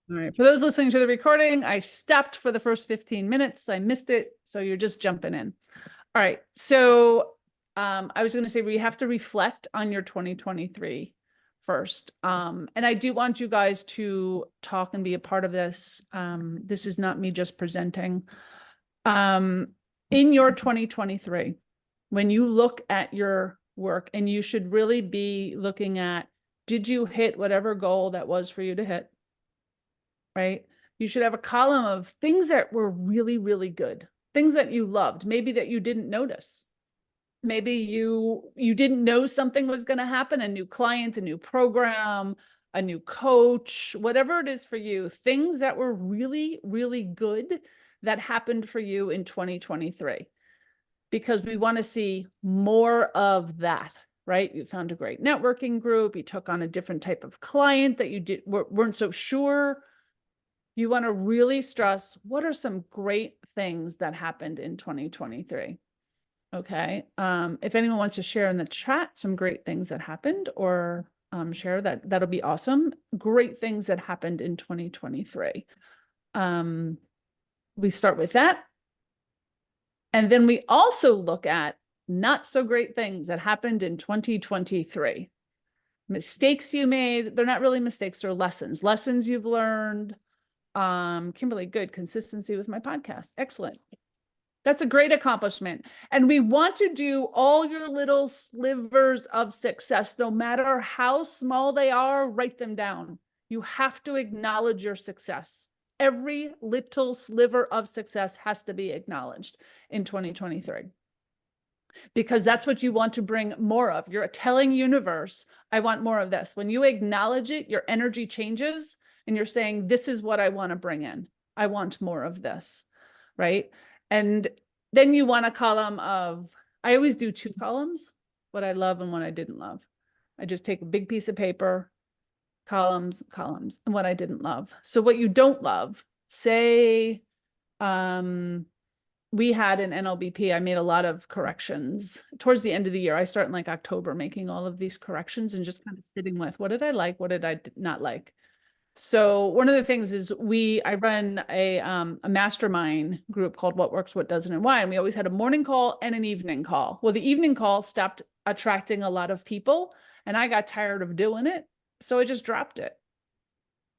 All right. For those listening to the recording, I stopped for the first 15 minutes. I missed it. So you're just jumping in. All right. So I was going to say we have to reflect on your 2023 first. And I do want you guys to talk and be a part of this. This is not me just presenting. In your 2023, when you look at your work, and you should really be looking at, did you hit whatever goal that was for you to hit? Right? You should have a column of things that were really, really good, things that you loved, maybe that you didn't notice. Maybe you didn't know something was going to happen, a new client, a new program, a new coach, whatever it is for you, things that were really, really good that happened for you in 2023. Because we want to see more of that, right? You found a great networking group, you took on a different type of client that you weren't so sure. You want to really stress what are some great things that happened in 2023. Okay. If anyone wants to share in the chat some great things that happened, or share that, that'll be awesome. Great things that happened in 2023. We start with that. And then we also look at not so great things that happened in 2023. Mistakes you made. They're not really mistakes, they're lessons. Lessons you've learned. Kimberly, good. Consistency with my podcast. Excellent. That's a great accomplishment. And we want to do all your little slivers of success, no matter how small they are, write them down. You have to acknowledge your success. Every little sliver of success has to be acknowledged in 2023. Because that's what you want to bring more of. You're telling universe, I want more of this. When you acknowledge it, your energy changes. And you're saying, this is what I want to bring in. I want more of this, right? And then you want a column of, I always do 2 columns, what I love and what I didn't love. I just take a big piece of paper, columns, and what I didn't love. So what you don't love, say, we had an NLBP, I made a lot of corrections towards the end of the year. I start in like October making all of these corrections and just kind of sitting with, what did I like? What did I not like? So one of the things is I run a mastermind group called What Works, What Doesn't, and Why. And we always had a morning call and an evening call. Well, the evening call stopped attracting a lot of people and I got tired of doing it. So I just dropped it,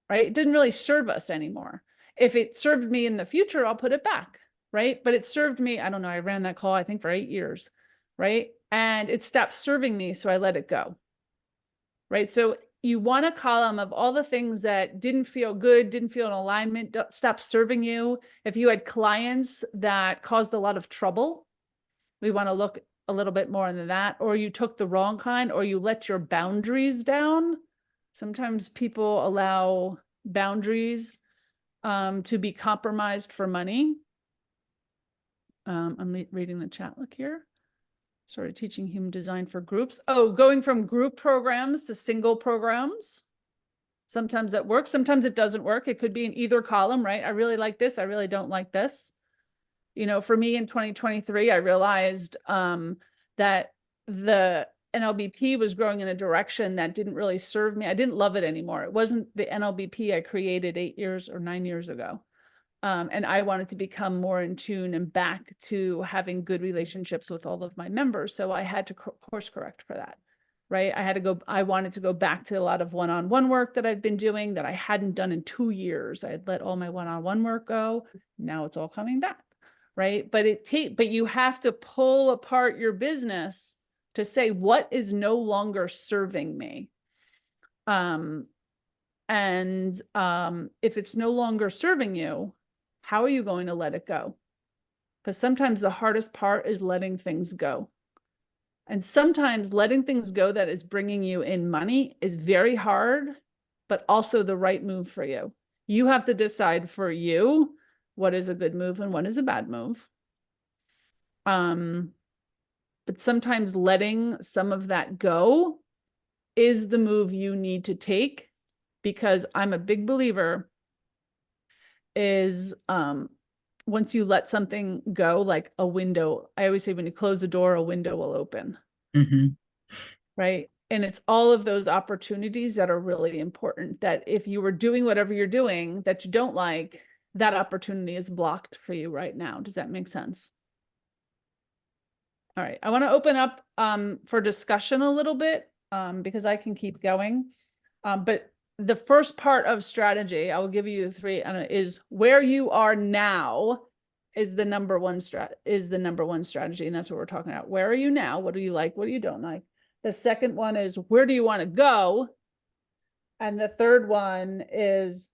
right? It didn't really serve us anymore. If it served me in the future, I'll put it back, right? But it served me, I don't know, I ran that call, I think for 8 years, right? And it stopped serving me, so I let it go, right? So you want a column of all the things that didn't feel good, didn't feel in alignment, stop serving you. If you had clients that caused a lot of trouble, we want to look a little bit more into that. Or you took the wrong kind, or you let your boundaries down. Sometimes people allow boundaries to be compromised for money. I'm reading the chat. Look here. Started teaching human design for groups. Oh, going from group programs to single programs. Sometimes that works. Sometimes it doesn't work. It could be in either column, right? I really like this. I really don't like this. You know, for me in 2023, I realized that the NLBP was growing in a direction that didn't really serve me. I didn't love it anymore. It wasn't the NLBP I created 8 years or 9 years ago. And I wanted to become more in tune and back to having good relationships with all of my members. So I had to course correct for that, right? I wanted to go back to a lot of one-on-one work that I've been doing that I hadn't done in 2 years. I had let all my one-on-one work go. Now it's all coming back, right? But you have to pull apart your business to say, what is no longer serving me? If it's no longer serving you, how are you going to let it go? Because sometimes the hardest part is letting things go. And sometimes letting things go that is bringing you in money is very hard, but also the right move for you. You have to decide for you what is a good move and what is a bad move. But sometimes letting some of that go is the move you need to take, because I'm a big believer is once you let something go, like a window, I always say when you close the door, a window will open. Mm-hmm. Right? And it's all of those opportunities that are really important, that if you were doing whatever you're doing that you don't like, that opportunity is blocked for you right now. Does that make sense? All right, I want to open up for discussion a little bit because I can keep going. But the first part of strategy, I will give you three, is where you are now is the number one strategy. And that's what we're talking about. Where are you now? What do you like? What do you don't like? The second one is where do you want to go? And the third one is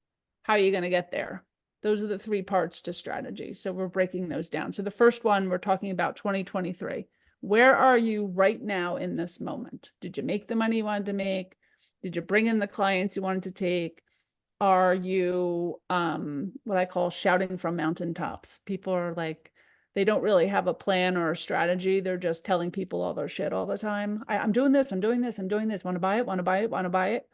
how are you going to get there? Those are the three parts to strategy. So we're breaking those down. So the first one, we're talking about 2023. Where are you right now in this moment? Did you make the money you wanted to make? Did you bring in the clients you wanted to take? Are you what I call shouting from mountaintops? People are like, they don't really have a plan or a strategy. They're just telling people all their shit all the time. I'm doing this, I'm doing this, I'm doing this. Want to buy it, want to buy it, want to buy it.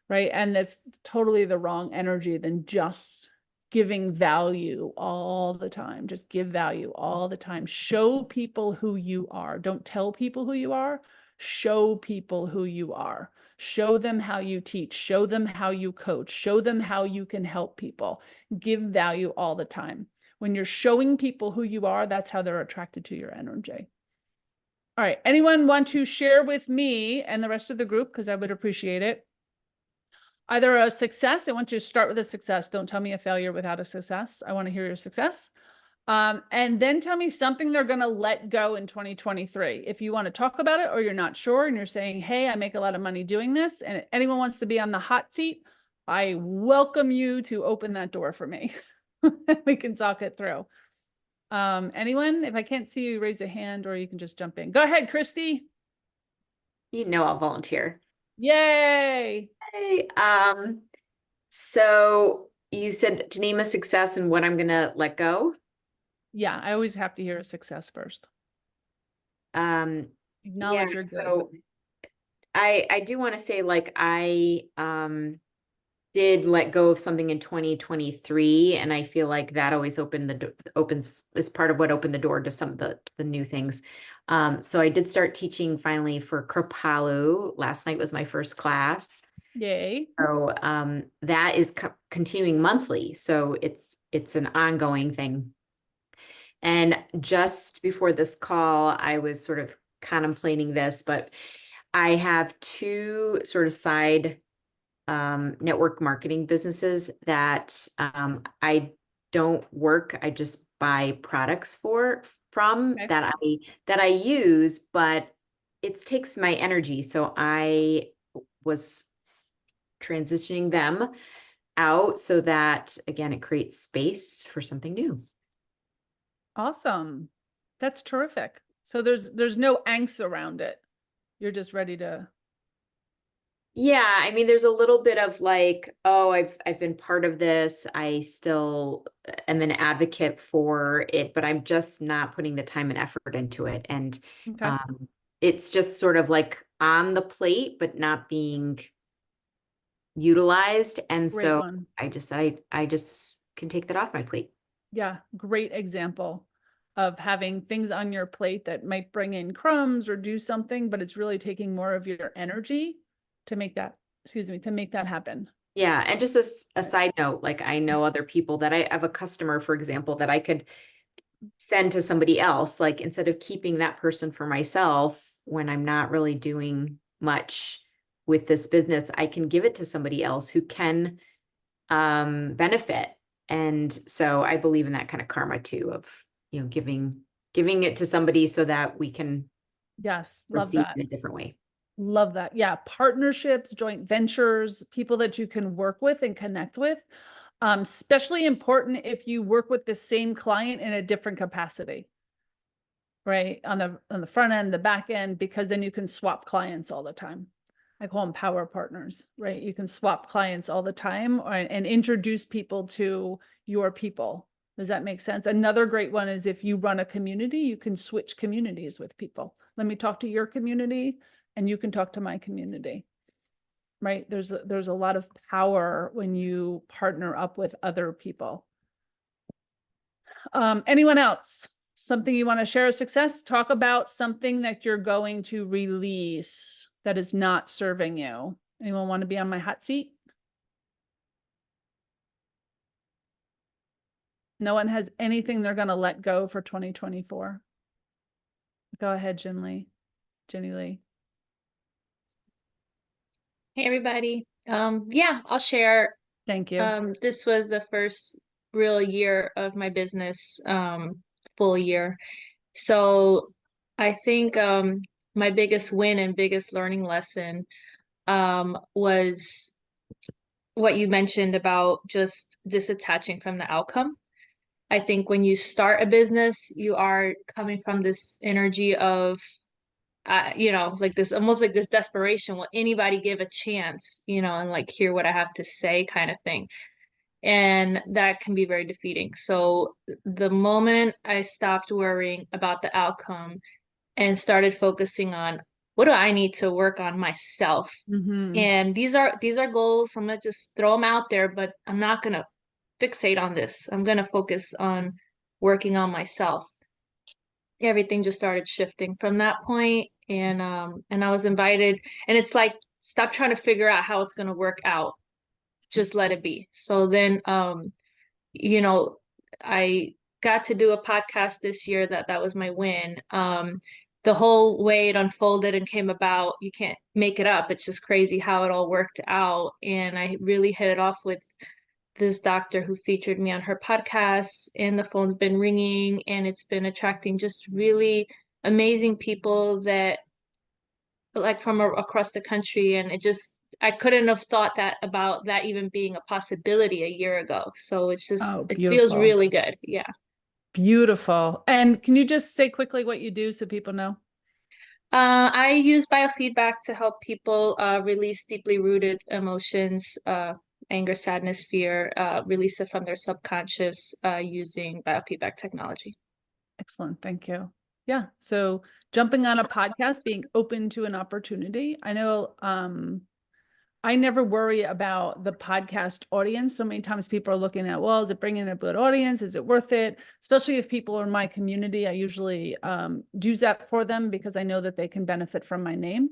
Right. And that's totally the wrong energy than just giving value all the time. Just give value all the time. Show people who you are. Don't tell people who you are. Show people who you are. Show them how you teach. Show them how you coach. Show them how you can help people. Give value all the time. When you're showing people who you are, that's how they're attracted to your energy. All right. Anyone want to share with me and the rest of the group, because I would appreciate it, either a success. I want you to start with a success. Don't tell me a failure without a success. I want to hear your success. And then tell me something they're going to let go in 2023. If you want to talk about it or you're not sure and you're saying, hey, I make a lot of money doing this, and anyone wants to be on the hot seat, I welcome you to open that door for me. We can talk it through. Anyone? If I can't see you, raise a hand or you can just jump in. Go ahead, Christy. You know, I'll volunteer. Yay. Hey, so you said to name a success and what I'm gonna let go. Yeah, I always have to hear a success first. Yeah, Acknowledge you're good. so I do want to say, like, I did let go of something in 2023, and I feel like that always opens is part of what opened the door to some of the new things. So I did start teaching finally for Kripalu. Last night was my first class. Yay. So that is continuing monthly. So it's an ongoing thing. And just before this call, I was sort of contemplating this, but I have two sort of side network marketing businesses that I don't work. I just buy products from Okay. that I use, but it takes my energy. So I was transitioning them out so that, again, it creates space for something new. Awesome. That's terrific. So there's no angst around it. You're just ready to. Yeah, I mean, there's a little bit of like, oh, I've been part of this. I still am an advocate for it, but I'm just not putting the time and effort into it. And Okay. it's just sort of like on the plate, but not being utilized. And Great so one. I just can take that off my plate. Yeah, great example of having things on your plate that might bring in crumbs or do something, but it's really taking more of your energy to make that, to make that happen. Yeah. And just a side note, like I know other people that I have a customer, for example, that I could send to somebody else, like instead of keeping that person for myself when I'm not really doing much with this business, I can give it to somebody else who can benefit. And so I believe in that kind of karma too, of, giving it to somebody so that we can Yes, love see it that. in a different way. Love that. Yeah, partnerships, joint ventures, people that you can work with and connect with. Especially important if you work with the same client in a different capacity, right? On the front end, the back end, because then you can swap clients all the time. I call them power partners, right? You can swap clients all the time and introduce people to your people. Does that make sense? Another great one is if you run a community, you can switch communities with people. Let me talk to your community and you can talk to my community, right? There's a lot of power when you partner up with other people. Anyone else? Something you want to share a success? Talk about something that you're going to release. that is not serving you? Anyone want to be on my hot seat? No one has anything they're going to let go for 2024. Go ahead, Jenny Lee. Hey, everybody. Yeah, I'll share. Thank you. This was the first real year of my business, full year. So I think my biggest win and biggest learning lesson was what you mentioned about just disattaching from the outcome. I think when you start a business, you are coming from this energy of like this, almost like this desperation. Will anybody give a chance, and like hear what I have to say kind of thing. And that can be very defeating. So the moment I stopped worrying about the outcome and started focusing on what do I need to work on myself. And these are goals. I'm gonna just throw them out there, but I'm not gonna fixate on this. I'm gonna focus on working on myself. Everything just started shifting from that point, and I was invited, and it's like, stop trying to figure out how it's going to work out, just let it be. So then I got to do a podcast this year. That was my win. The whole way it unfolded and came about, you can't make it up. It's just crazy how it all worked out, and I really hit it off with this doctor who featured me on her podcast, and the phone's been ringing, and it's been attracting just really amazing people that like from across the country. And I couldn't have thought that about that even being a possibility a year ago. So it's just, it feels really good. Yeah. Beautiful. And can you just say quickly what you do so people know? I use biofeedback to help people release deeply rooted emotions, anger, sadness, fear, release it from their subconscious using biofeedback technology. Excellent. Thank you. Yeah. So jumping on a podcast, being open to an opportunity. I know I never worry about the podcast audience. So many times people are looking at, well, is it bringing a good audience? Is it worth it? Especially if people are in my community, I usually do that for them because I know that they can benefit from my name.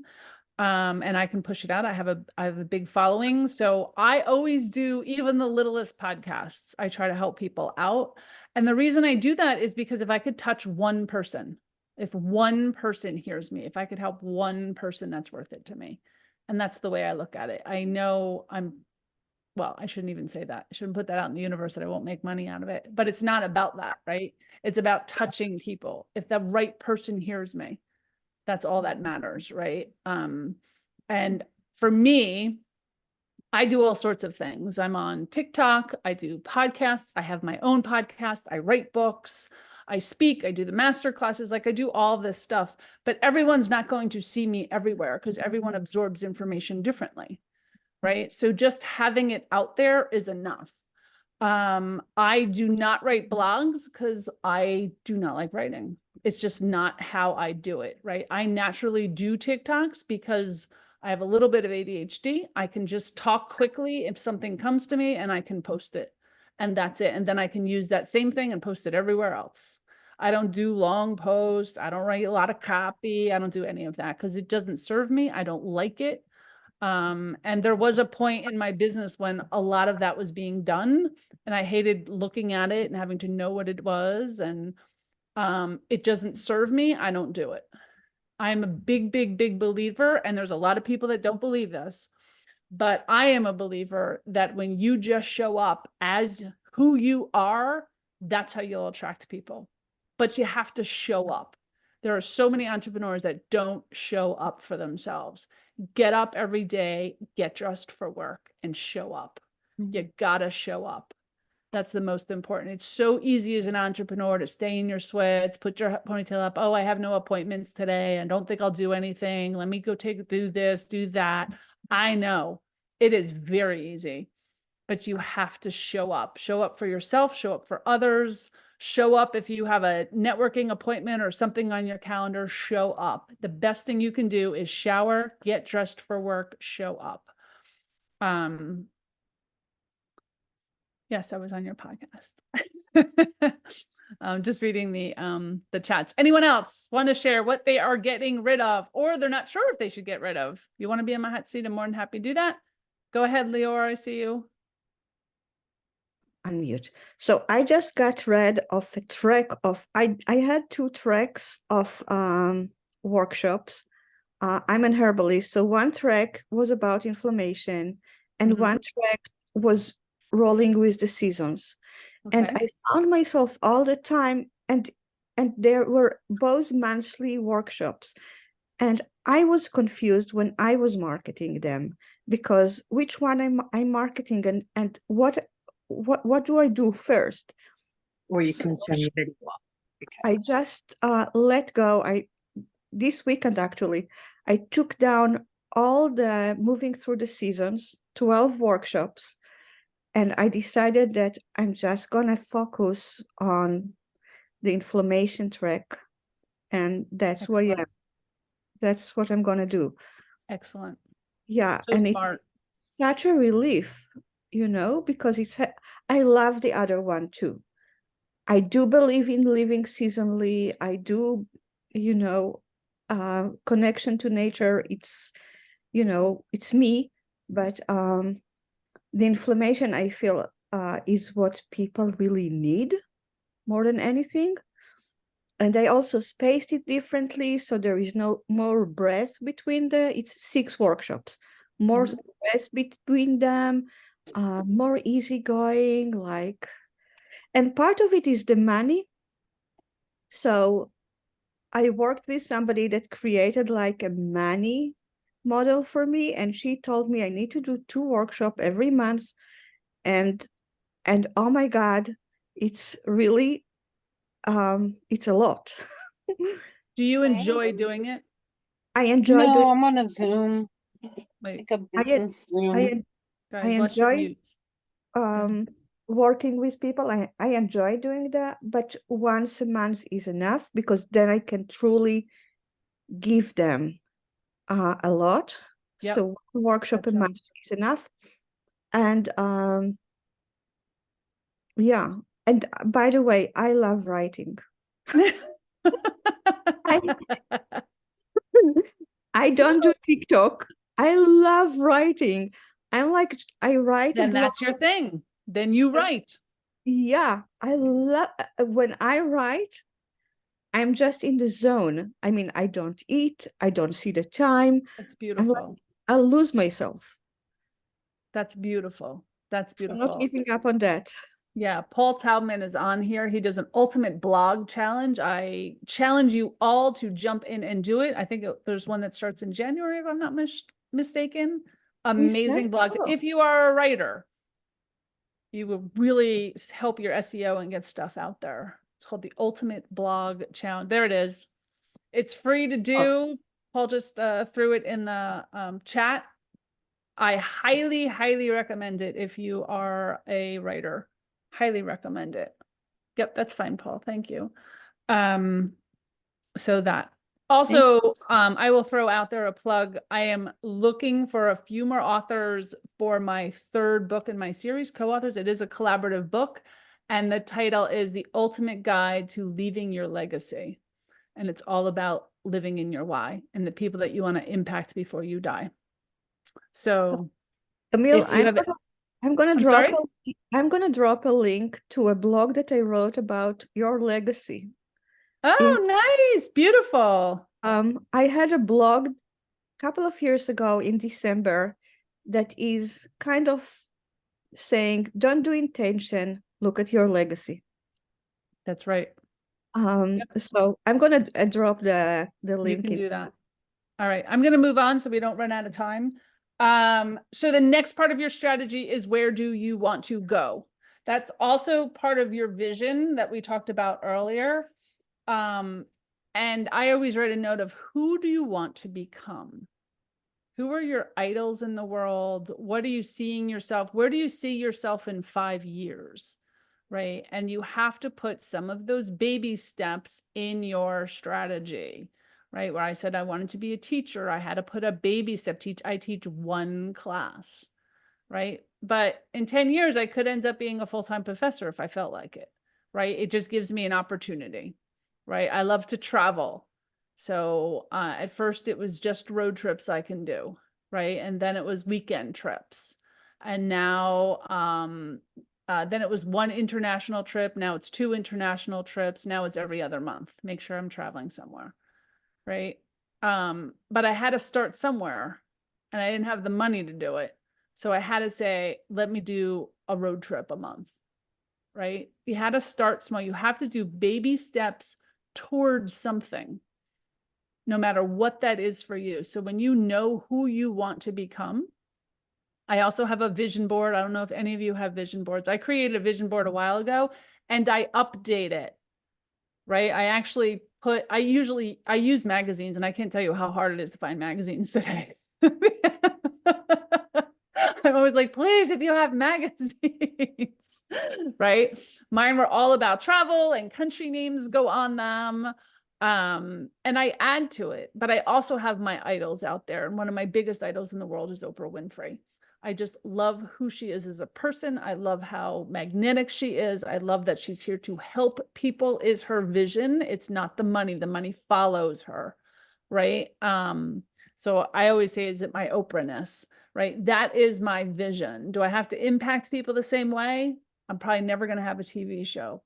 And I can push it out. I have a big following. So I always do even the littlest podcasts. I try to help people out. And the reason I do that is because if I could touch one person, if one person hears me, if I could help one person, that's worth it to me. And that's the way I look at it. I know well, I shouldn't even say that. I shouldn't put that out in the universe that I won't make money out of it, but it's not about that, right? It's about touching people. If the right person hears me, that's all that matters, right? And for me, I do all sorts of things. I'm on TikTok, I do podcasts, I have my own podcast, I write books, I speak, I do the master classes, like I do all this stuff, but everyone's not going to see me everywhere because everyone absorbs information differently, right? So just having it out there is enough. I do not write blogs because I do not like writing. It's just not how I do it, right? I naturally do TikToks because I have a little bit of ADHD. I can just talk quickly if something comes to me and I can post it, and that's it. And then I can use that same thing and post it everywhere else. I don't do long posts. I don't write a lot of copy. I don't do any of that because it doesn't serve me. I don't like it. And there was a point in my business when a lot of that was being done and I hated looking at it and having to know what it was. And it doesn't serve me. I don't do it. I'm a big, big, big believer. And there's a lot of people that don't believe this, but I am a believer that when you just show up as who you are, that's how you'll attract people. But you have to show up. There are so many entrepreneurs that don't show up for themselves. Get up every day, get dressed for work, and show up. You gotta show up. That's the most important. It's so easy as an entrepreneur to stay in your sweats, put your ponytail up. Oh, I have no appointments today. I don't think I'll do anything. Let me go do this, do that. I know it is very easy, but you have to show up for yourself, show up for others, show up. If you have a networking appointment or something on your calendar, show up. The best thing you can do is shower, get dressed for work, show up. Yes, I was on your podcast. Just reading the chats. Anyone else want to share what they are getting rid of, or they're not sure if they should get rid of? You want to be in my hot seat? I'm more than happy to do that. Go ahead, Leora, I see you. Unmute. So I just got rid of a track of, I had 2 tracks of workshops. I'm an herbalist, so one track was about inflammation and one track was rolling with the seasons. And Okay. I found myself all the time, and there were both monthly workshops. And I was confused when I was marketing them, because which one I'm marketing, and what do I do first? Or you So can turn your video off. I just let go. This weekend actually, I took down all the moving through the seasons, 12 workshops, and I decided that I'm just gonna focus on the inflammation track, and that's Excellent. that's what I'm gonna do. Excellent. Yeah, So and smart. it's such a relief, because I love the other one too. I do believe in living seasonally. I do, connection to nature. It's me, but the inflammation, I feel, is what people really need more than anything. And I also spaced it differently, so there is no more breath between it's 6 workshops, more breath between them, more easygoing, and part of it is the money. So I worked with somebody that created like a money model for me, and she told me I need to do 2 workshops every month, and oh my God, it's really it's a lot. Do you enjoy doing it? I enjoy No, doing I'm on a Zoom, Wait, like a I, business Zoom. I guys, watch your enjoy mute. ahead. working with people. I enjoy doing that, but once a month is enough, because then I can truly give them a lot. Yep. So one workshop That a month sounds- is enough. And yeah. And by the way, I love writing. I don't do TikTok. I love writing. I write a Then blog. that's your thing. Then you write. Yeah, I love when I write, I'm just in the zone. I mean, I don't eat, I don't see the time. That's I'm like, beautiful. I'll lose myself. That's beautiful. That's I'm not beautiful. giving up on that. Yeah, Paul Taubman is on here. He does an ultimate blog challenge. I challenge you all to jump in and do it. I think there's one that starts in January, if I'm not mistaken. Amazing blog. cool. If you are a writer, you will really help your SEO and get stuff out there. It's called the Ultimate Blog Challenge. There it is. It's free to do. Paul just threw it in the chat. I highly, highly recommend it if you are a writer. Highly recommend it. Yep, that's fine, Paul. Thank you. So that. Also, I will throw out there a plug. I am looking for a few more authors for my 3rd book in my series, co-authors. It is a collaborative book, and the title is The Ultimate Guide to Leaving Your Legacy. And it's all about living in your why and the people that you want to impact before you die. So Camille, if you have I'm gonna I'm drop sorry? I'm gonna drop a link to a blog that I wrote about your legacy. Oh, nice. Beautiful. I had a blog a couple of years ago in December that is kind of saying, don't do intention, look at your legacy. That's right. So I'm gonna drop the You link can in. do that. All right. I'm going to move on so we don't run out of time. So the next part of your strategy is, where do you want to go? That's also part of your vision that we talked about earlier. And I always write a note of, who do you want to become? Who are your idols in the world? What are you seeing yourself? Where do you see yourself in 5 years? Right. And you have to put some of those baby steps in your strategy, right? Where I said I wanted to be a teacher, I had to put a baby step. I teach 1 class, right? But in 10 years, I could end up being a full-time professor if I felt like it, right? It just gives me an opportunity, right? I love to travel. So at first it was just road trips I can do, right? And then it was weekend trips. And now, then it was one international trip. Now it's 2 international trips. Now it's every other month. Make sure I'm traveling somewhere, right? But I had to start somewhere and I didn't have the money to do it. So I had to say, let me do a road trip a month, right? You had to start small. You have to do baby steps towards something, no matter what that is for you. So when you know who you want to become, I also have a vision board. I don't know if any of you have vision boards. I created a vision board a while ago and I update it, right? I actually I use magazines, and I can't tell you how hard it is to find magazines today. I'm always like, please, if you have magazines, right? Mine were all about travel and country names go on them. And I add to it, but I also have my idols out there. And one of my biggest idols in the world is Oprah Winfrey. I just love who she is as a person. I love how magnetic she is. I love that she's here to help people is her vision. It's not the money follows her, right? So I always say, is it my Oprah-ness, right? That is my vision. Do I have to impact people the same way? I'm probably never going to have a TV show.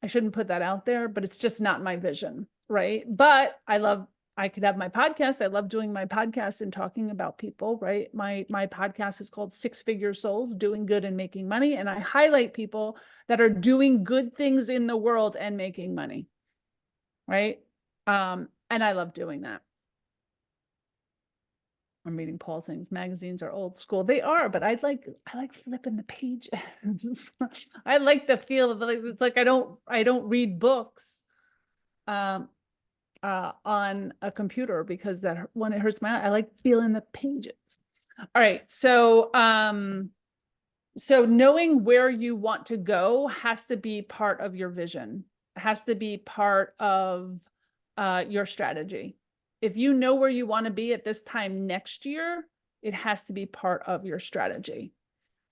I shouldn't put that out there, but it's just not my vision, right? But I could have my podcast. I love doing my podcast and talking about people, right? My podcast is called 6 Figure Souls, Doing Good and Making Money. And I highlight people that are doing good things in the world and making money, right? And I love doing that. I'm reading Paul's things. Magazines are old school. They are, but I like flipping the pages. I like the feel of it's like I don't read books on a computer because that when it hurts my eye, I like feeling the pages. All right. So so knowing where you want to go has to be part of your vision. It has to be part of your strategy. If you know where you want to be at this time next year, it has to be part of your strategy,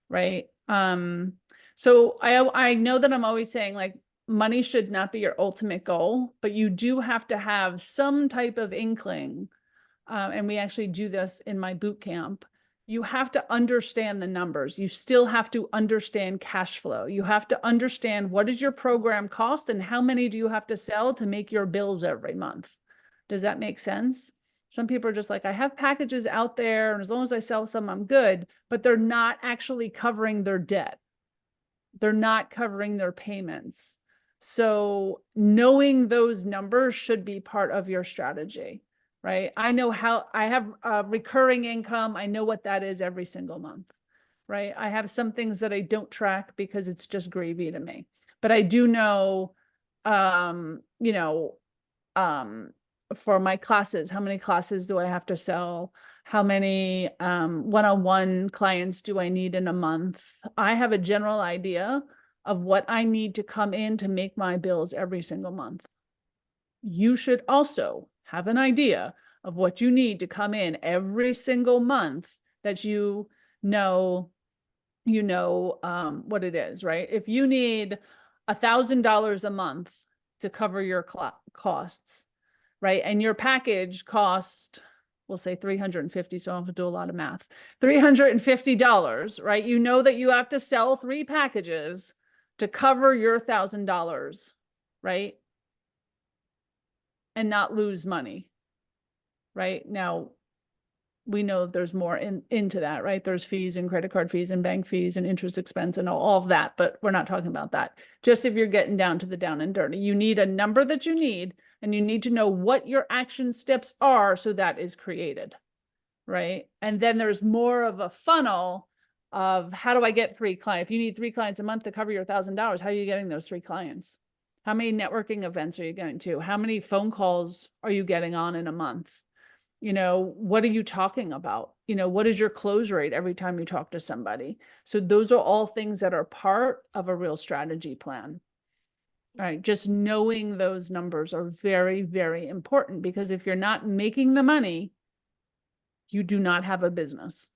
right? So I know that I'm always saying like money should not be your ultimate goal, but you do have to have some type of inkling. And we actually do this in my boot camp. You have to understand the numbers. You still have to understand cash flow. You have to understand what does your program cost and how many do you have to sell to make your bills every month. Does that make sense? Some people are just like, I have packages out there, and as long as I sell some, I'm good, but they're not actually covering their debt. They're not covering their payments. So knowing those numbers should be part of your strategy, right? I know how I have recurring income. I know what that is every single month, right? I have some things that I don't track because it's just gravy to me, but I do know, for my classes, how many classes do I have to sell? How many one-on-one clients do I need in a month? I have a general idea of what I need to come in to make my bills every single month. You should also have an idea of what you need to come in every single month that you know what it is, right? If you need $1,000 a month to cover your costs, right? And your package cost, we'll say 350, so I don't have to do a lot of math, $350, right? You know that you have to sell 3 packages to cover your $1,000, right? And not lose money, right? Now, we know there's more into that, right? There's fees and credit card fees and bank fees and interest expense and all of that, but we're not talking about that. Just if you're getting down to the down and dirty, you need a number that you need, and you need to know what your action steps are so that is created, right? And then there's more of a funnel of how do I get 3 clients? If you need 3 clients a month to cover your $1,000, how are you getting those 3 clients? How many networking events are you going to? How many phone calls are you getting on in a month? What are you talking about? What is your close rate every time you talk to somebody? So those are all things that are part of a real strategy plan. All right, just knowing those numbers are very, very important, because if you're not making the money, you do not have a business.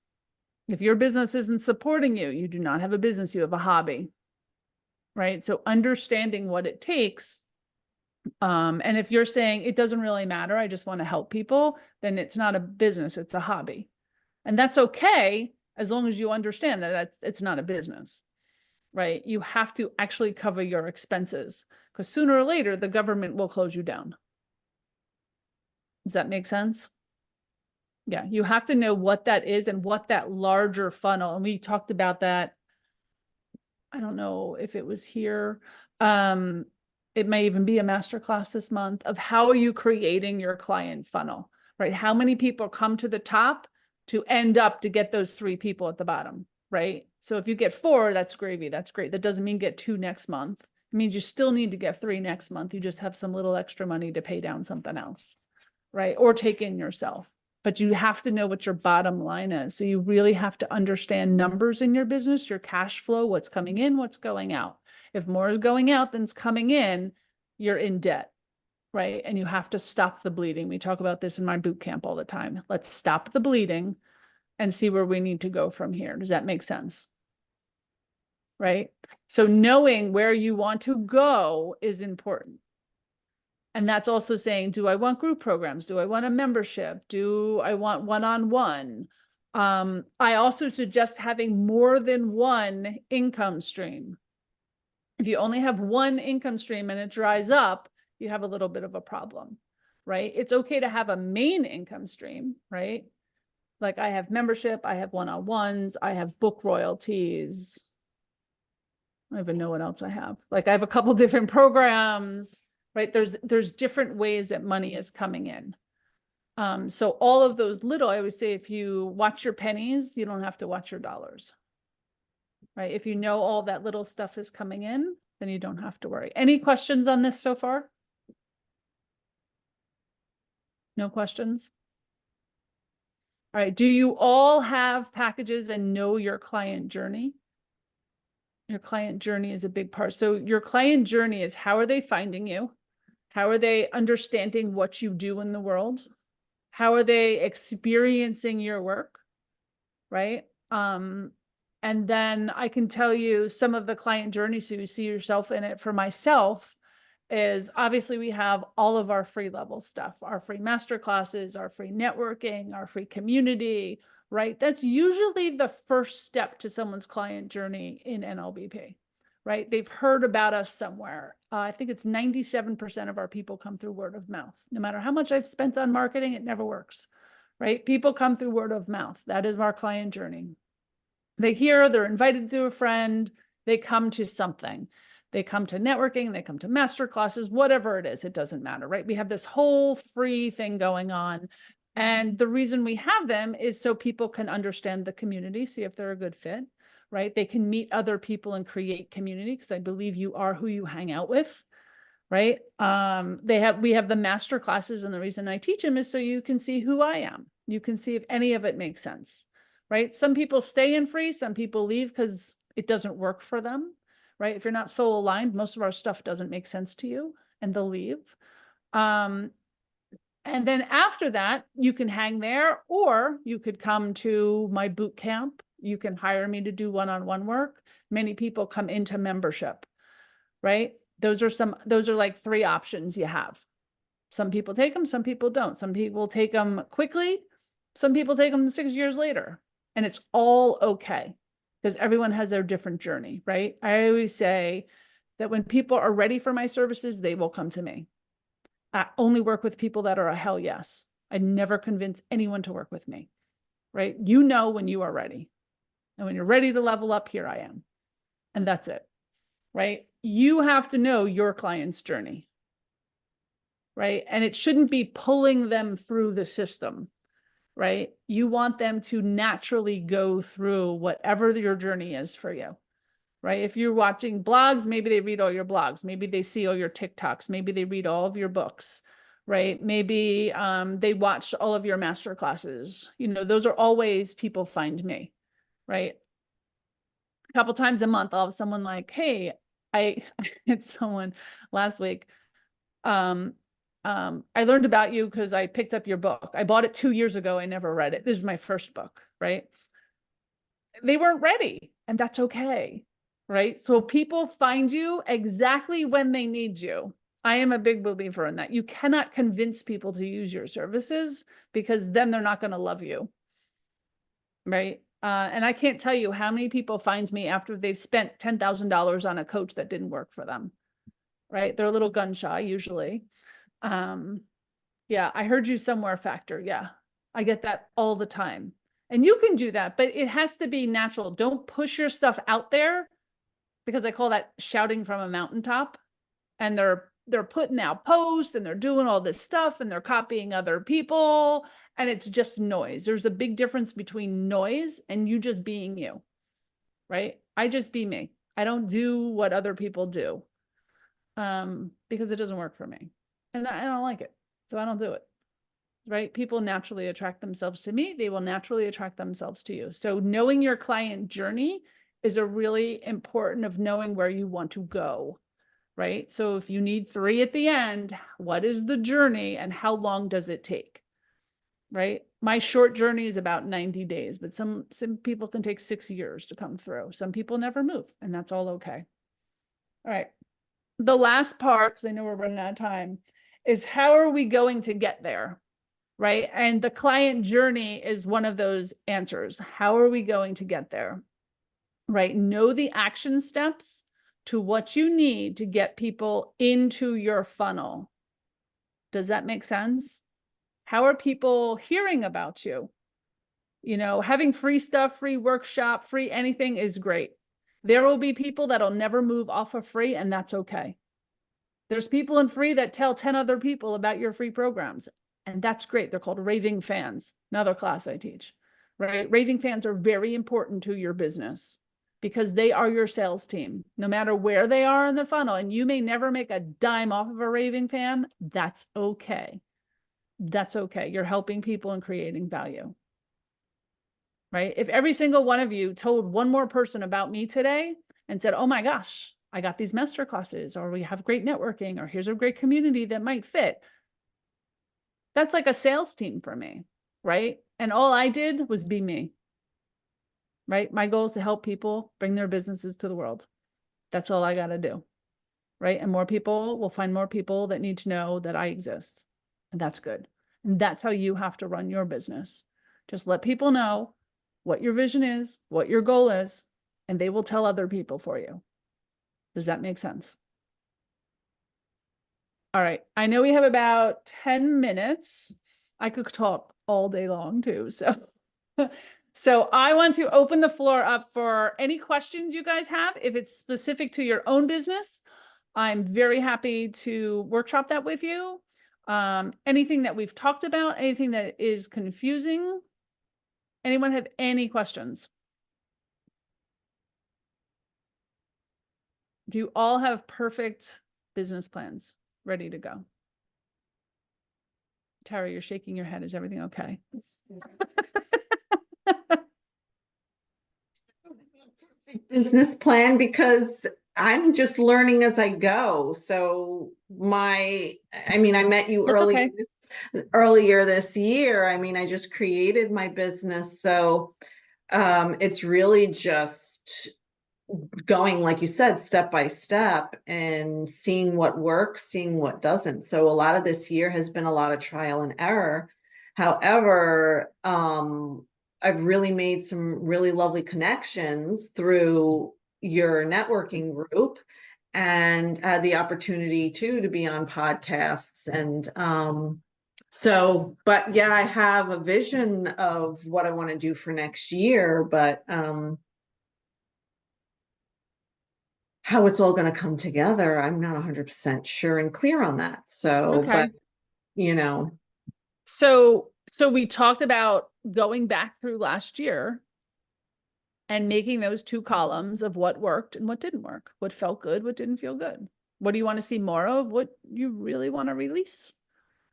If your business isn't supporting you, you do not have a business, you have a hobby. right? So understanding what it takes. And if you're saying it doesn't really matter, I just want to help people, then it's not a business, it's a hobby. And that's okay, as long as you understand that it's not a business, right? You have to actually cover your expenses, because sooner or later, the government will close you down. Does that make sense? Yeah, you have to know what that is and what that larger funnel, and we talked about that. I don't know if it was here. It may even be a masterclass this month of how are you creating your client funnel, right? How many people come to the top to end up to get those 3 people at the bottom, right? So if you get 4, that's gravy. That's great. That doesn't mean get 2 next month. It means you still need to get 3 next month. You just have some little extra money to pay down something else, right? Or take in yourself. But you have to know what your bottom line is. So you really have to understand numbers in your business, your cash flow, what's coming in, what's going out. If more is going out than's coming in, you're in debt, right? And you have to stop the bleeding. We talk about this in my boot camp all the time. Let's stop the bleeding and see where we need to go from here. Does that make sense? Right? So knowing where you want to go is important. And that's also saying, do I want group programs? Do I want a membership? Do I want one-on-one? I also suggest having more than one income stream. If you only have one income stream and it dries up, you have a little bit of a problem, right? It's okay to have a main income stream, right? Like I have membership, I have one-on-ones, I have book royalties. I don't even know what else I have. Like I have a couple different programs, right? There's different ways that money is coming in. So all of those little, I always say, if you watch your pennies, you don't have to watch your dollars, right? If you know all that little stuff is coming in, then you don't have to worry. Any questions on this so far? No questions? All right. Do you all have packages and know your client journey? Your client journey is a big part. So your client journey is, how are they finding you? How are they understanding what you do in the world? How are they experiencing your work? Right? And then I can tell you some of the client journeys, so you see yourself in it. For myself, is obviously we have all of our free level stuff, our free masterclasses, our free networking, our free community, right? That's usually the first step to someone's client journey in NLBP, right? They've heard about us somewhere. I think it's 97% of our people come through word of mouth. No matter how much I've spent on marketing, it never works, right? People come through word of mouth. That is our client journey. They hear, they're invited to a friend, they come to something. They come to networking, they come to master classes, whatever it is, it doesn't matter, right? We have this whole free thing going on. And the reason we have them is so people can understand the community, see if they're a good fit, right? They can meet other people and create community, because I believe you are who you hang out with, right? We have the master classes, and the reason I teach them is so you can see who I am. You can see if any of it makes sense, right? Some people stay in free, some people leave because it doesn't work for them. Right? If you're not soul aligned, most of our stuff doesn't make sense to you, and they'll leave. And then after that, you can hang there, or you could come to my boot camp. You can hire me to do one-on-one work. Many people come into membership, right? Those are like 3 options you have. Some people take them, some people don't. Some people take them quickly. Some people take them 6 years later, and it's all okay. Because everyone has their different journey, right? I always say that when people are ready for my services, they will come to me. I only work with people that are a hell yes. I never convince anyone to work with me, right? You know when you are ready. And when you're ready to level up, here I am. And that's it, right? You have to know your client's journey, right? And it shouldn't be pulling them through the system. Right? You want them to naturally go through whatever your journey is for you, right? If you're watching blogs, maybe they read all your blogs. Maybe they see all your TikToks. Maybe they read all of your books, right? Maybe they watch all of your master classes. You know, those are always people find me, right? A couple times a month, I'll have someone like, hey, I had someone last week, I learned about you because I picked up your book. I bought it 2 years ago. I never read it. This is my first book, right? They weren't ready, and that's okay, right? So people find you exactly when they need you. I am a big believer in that. You cannot convince people to use your services because then they're not going to love you, right? And I can't tell you how many people find me after they've spent $10,000 on a coach that didn't work for them, right? They're a little gun shy usually. Yeah, I heard you somewhere factor. Yeah, I get that all the time. And you can do that, but it has to be natural. Don't push your stuff out there, because I call that shouting from a mountaintop. And they're putting out posts and they're doing all this stuff and they're copying other people, and it's just noise. There's a big difference between noise and you just being you, right? I just be me. I don't do what other people do, because it doesn't work for me and I don't like it. So I don't do it, right? People naturally attract themselves to me. They will naturally attract themselves to you. So knowing your client journey is a really important of knowing where you want to go, right? So if you need 3 at the end, what is the journey and how long does it take, right? My short journey is about 90 days, but some people can take 6 years to come through. Some people never move, and that's all okay. All right. The last part, because I know we're running out of time, is how are we going to get there, right? And the client journey is one of those answers. How are we going to get there, right? Know the action steps to what you need to get people into your funnel. Does that make sense? How are people hearing about you? You know, having free stuff, free workshop, free anything is great. There will be people that'll never move off of free, and that's okay. There's people in free that tell 10 other people about your free programs, and that's great. They're called raving fans. Another class I teach, right? Raving fans are very important to your business because they are your sales team, no matter where they are in the funnel. And you may never make a dime off of a raving fan. That's okay. That's okay. You're helping people and creating value, right? If every single one of you told one more person about me today and said, oh my gosh, I got these master classes, or we have great networking, or here's a great community that might fit. That's like a sales team for me, right? And all I did was be me, right? My goal is to help people bring their businesses to the world. That's all I got to do, right? And more people will find more people that need to know that I exist. And that's good. And that's how you have to run your business. Just let people know what your vision is, what your goal is, and they will tell other people for you. Does that make sense? All right. I know we have about 10 minutes. I could talk all day long too. So I want to open the floor up for any questions you guys have. If it's specific to your own business, I'm very happy to workshop that with you. Anything that we've talked about, anything that is confusing. Anyone have any questions? Do you all have perfect business plans ready to go? Tara, you're shaking your head. Is everything okay? Business plan, because I'm just learning as I go. So I met you That's earlier okay. earlier this year. I mean, I just created my business. So it's really just going, like you said, step by step and seeing what works, seeing what doesn't. So a lot of this year has been a lot of trial and error. However, I've really made some really lovely connections through your networking group, and had the opportunity too to be on podcasts. And but yeah, I have a vision of what I want to do for next year, but how it's all going to come together, I'm not 100% sure and clear on that. So, Okay. but you know, So we talked about going back through last year and making those 2 columns of what worked and what didn't work, what felt good, what didn't feel good. What do you want to see more of? What you really want to release,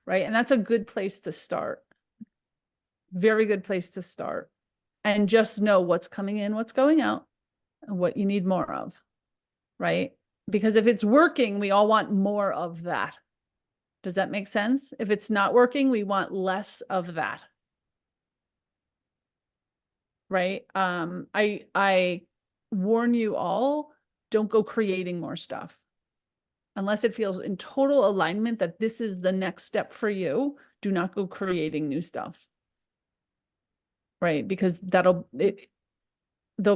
right? And that's a good place to start. Very good place to start. And just know what's coming in, what's going out, and what you need more of, right? Because if it's working, we all want more of that. Does that make sense? If it's not working, we want less of that. Right? I warn you all, don't go creating more stuff. Unless it feels in total alignment that this is the next step for you, do not go creating new stuff. Right? Because there'll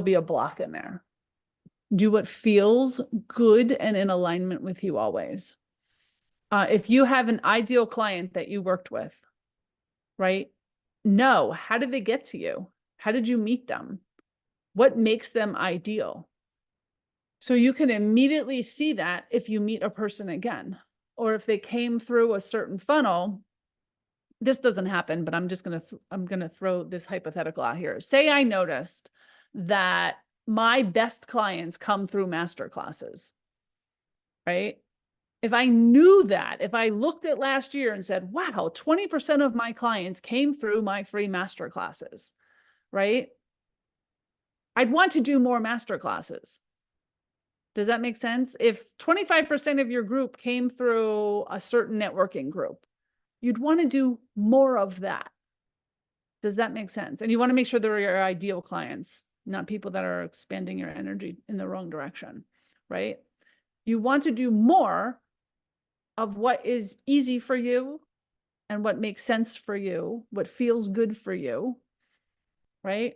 be a block in there. Do what feels good and in alignment with you always. If you have an ideal client that you worked with, right? Know, how did they get to you? How did you meet them? What makes them ideal? So you can immediately see that if you meet a person again, or if they came through a certain funnel. This doesn't happen, but I'm just I'm gonna throw this hypothetical out here. Say I noticed that my best clients come through masterclasses, right? If I knew that, if I looked at last year and said, wow, 20% of my clients came through my free masterclasses, right? I'd want to do more masterclasses. Does that make sense? If 25% of your group came through a certain networking group, you'd want to do more of that. Does that make sense? And you want to make sure they're your ideal clients, not people that are expanding your energy in the wrong direction, right? You want to do more of what is easy for you and what makes sense for you, what feels good for you, right?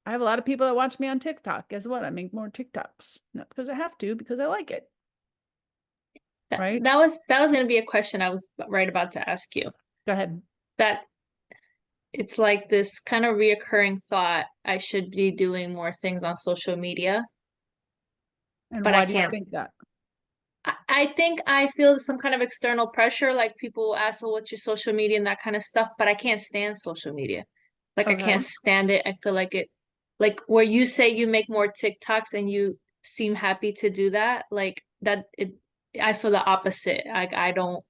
I have a lot of people that watch me on TikTok. Guess what? I make more TikToks, not because I have to, because I like it. Right? That was going to be a question I was right about to ask you. Go ahead. That it's like this kind of reoccurring thought, I should be doing more things on social media. And but why I do you can't. think that? I think I feel some kind of external pressure, like people will ask, well, what's your social media and that kind of stuff, but I can't stand social media. Like I Okay. can't stand it. I feel like it, like where you say you make more TikToks and you seem happy to do that, like that I feel the opposite. Like I don't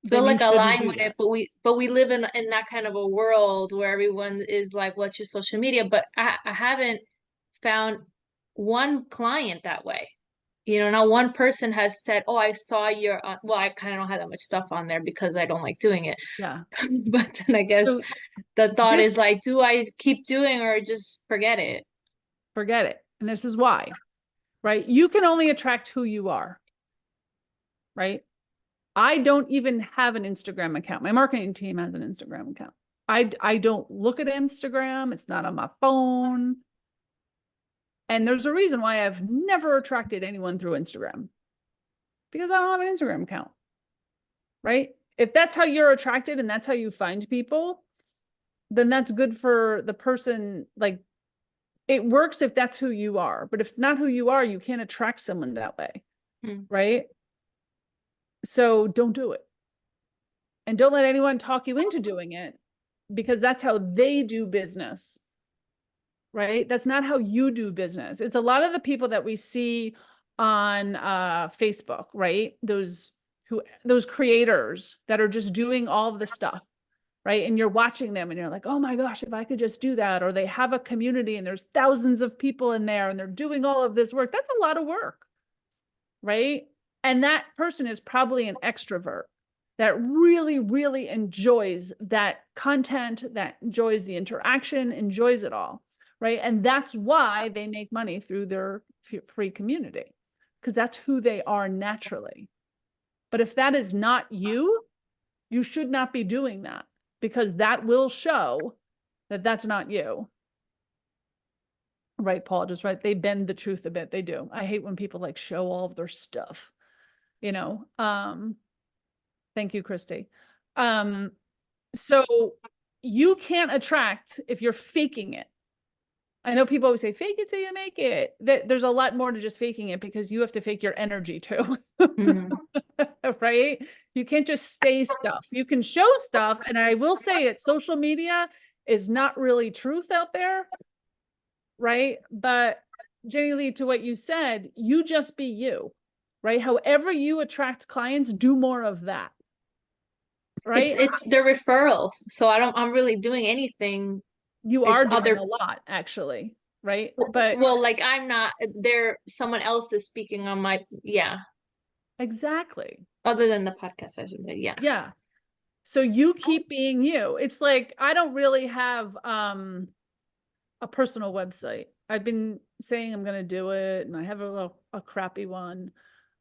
feel Then you like shouldn't aligned do with that. it, but we live in that kind of a world where everyone is like, what's your social media? But I haven't found one client that way. You know, not one person has said, oh, I saw your, well, I kind of don't have that much stuff on there because I don't like doing it. Yeah. But then I guess So the thought this- is like, do I keep doing or just forget it? forget it. And this is why, right? You can only attract who you are, right? I don't even have an Instagram account. My marketing team has an Instagram account. I don't look at Instagram. It's not on my phone. And there's a reason why I've never attracted anyone through Instagram, because I don't have an Instagram account, right? If that's how you're attracted and that's how you find people, then that's good for the person. Like it works if that's who you are, but if it's not who you are, you can't attract someone that way, right? So don't do it. And don't let anyone talk you into doing it, because that's how they do business, right? That's not how you do business. It's a lot of the people that we see on Facebook, right? Those creators that are just doing all of the stuff, right? And you're watching them and you're like, oh my gosh, if I could just do that. Or they have a community and there's thousands of people in there and they're doing all of this work. That's a lot of work, right? And that person is probably an extrovert that really, really enjoys that content, that enjoys the interaction, enjoys it all, right? And that's why they make money through their free community, because that's who they are naturally. But if that is not you, you should not be doing that, because that will show that that's not you. Right, Paul, just right. They bend the truth a bit. They do. I hate when people like show all of their stuff, you know. Thank you, Christy. So you can't attract if you're faking it. I know people always say, fake it till you make it. There's a lot more to just faking it, because you have to fake your energy too, right? You can't just say stuff. You can show stuff. And I will say it, social media is not really truth out there, right? But Jenny Lee, to what you said, you just be you, right? However you attract clients, do more of that. Right? It's their referrals. So I'm really doing anything. You are doing a lot, actually, right? But well, like I'm not there, someone else is speaking on my, exactly. Other than the podcast session, but yeah. Yeah. So you keep being you. It's like, I don't really have a personal website. I've been saying I'm going to do it, and I have a crappy one.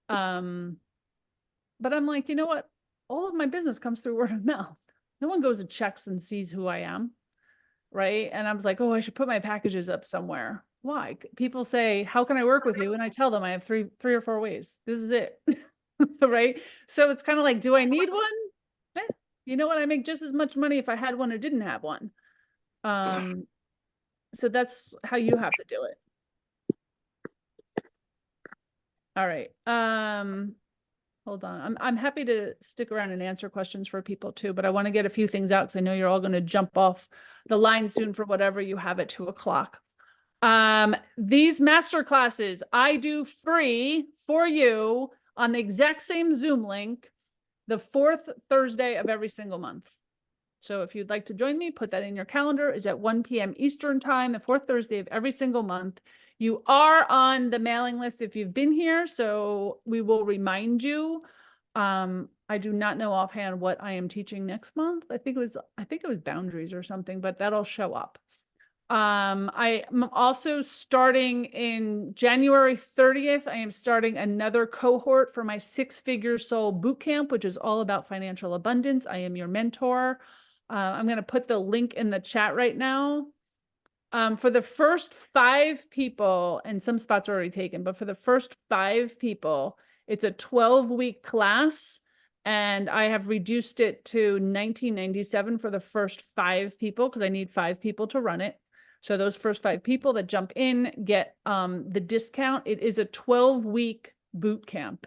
But I'm like, you know what? All of my business comes through word of mouth. No one goes and checks and sees who I am. Right. And I was like, oh, I should put my packages up somewhere. Why? People say, how can I work with you? And I tell them I have three or four ways. This is it. Right. So it's kind of like, do I need one? You know what? I make just as much money if I had one or didn't have one. So that's how you have to do it. All right. Hold on. I'm happy to stick around and answer questions for people too, but I want to get a few things out because I know you're all going to jump off the line soon for whatever you have at 2 o'clock. These master classes I do free for you on the exact same Zoom link, the 4th Thursday of every single month. So if you'd like to join me, put that in your calendar. It's at 1 p.m. Eastern time, the 4th Thursday of every single month. You are on the mailing list if you've been here, so we will remind you. I do not know offhand what I am teaching next month. I think it was boundaries or something, but that'll show up. I am also starting in January 30th. I am starting another cohort for my 6-figure soul bootcamp, which is all about financial abundance. I am your mentor. I'm going to put the link in the chat right now. For the first 5 people, and some spots are already taken, but for the first 5 people, it's a 12-week class, and I have reduced it to $19.97 for the first 5 people because I need 5 people to run it. So those first 5 people that jump in get the discount. It is a 12-week boot camp.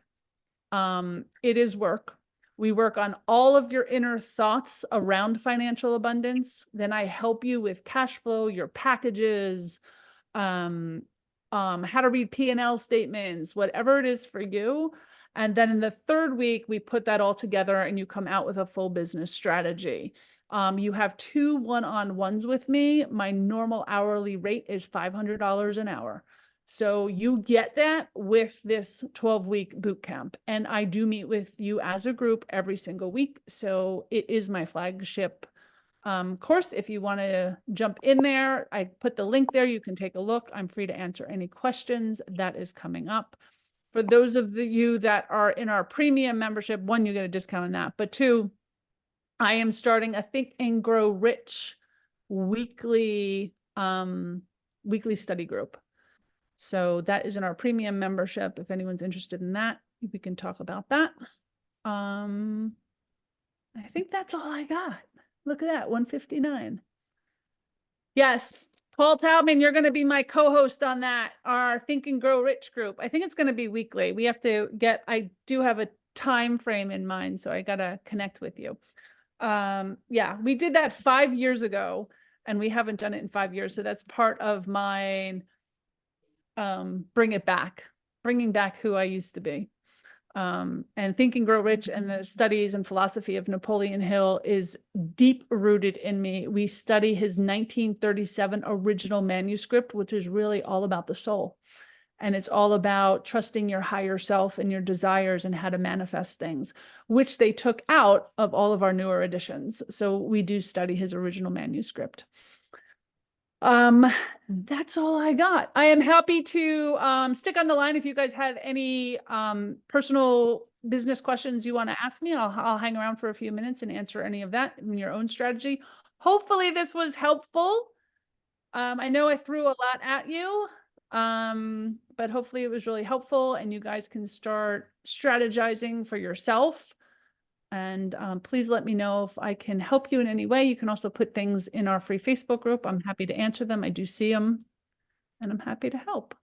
It is work. We work on all of your inner thoughts around financial abundance. Then I help you with cash flow, your packages, how to read P&L statements, whatever it is for you. And then in the 3rd week, we put that all together and you come out with a full business strategy. You have 2 one-on-ones with me. My normal hourly rate is $500 an hour. So you get that with this 12-week boot camp. And I do meet with you as a group every single week. So it is my flagship course. If you want to jump in there, I put the link there. You can take a look. I'm free to answer any questions. That is coming up. For those of you that are in our premium membership, 1, you get a discount on that. But 2, I am starting a Think and Grow Rich weekly study group. So that is in our premium membership. If anyone's interested in that, we can talk about that. I think that's all I got. Look at that, 159. Yes, Paul Taubman, you're going to be my co-host on that, our Think and Grow Rich group. I think it's going to be weekly. We have to I do have a time frame in mind, so I got to connect with you. Yeah, we did that 5 years ago and we haven't done it in 5 years. So that's part of my bringing back who I used to be. And Think and Grow Rich and the studies and philosophy of Napoleon Hill is deep rooted in me. We study his 1937 original manuscript, which is really all about the soul. And it's all about trusting your higher self and your desires and how to manifest things, which they took out of all of our newer editions. So we do study his original manuscript. That's all I got. I am happy to stick on the line if you guys have any personal business questions you want to ask me. I'll hang around for a few minutes and answer any of that in your own strategy. Hopefully this was helpful. I know I threw a lot at you, but hopefully it was really helpful and you guys can start strategizing for yourself. And please let me know if I can help you in any way. You can also put things in our free Facebook group. I'm happy to answer them. I do see them and I'm happy to help.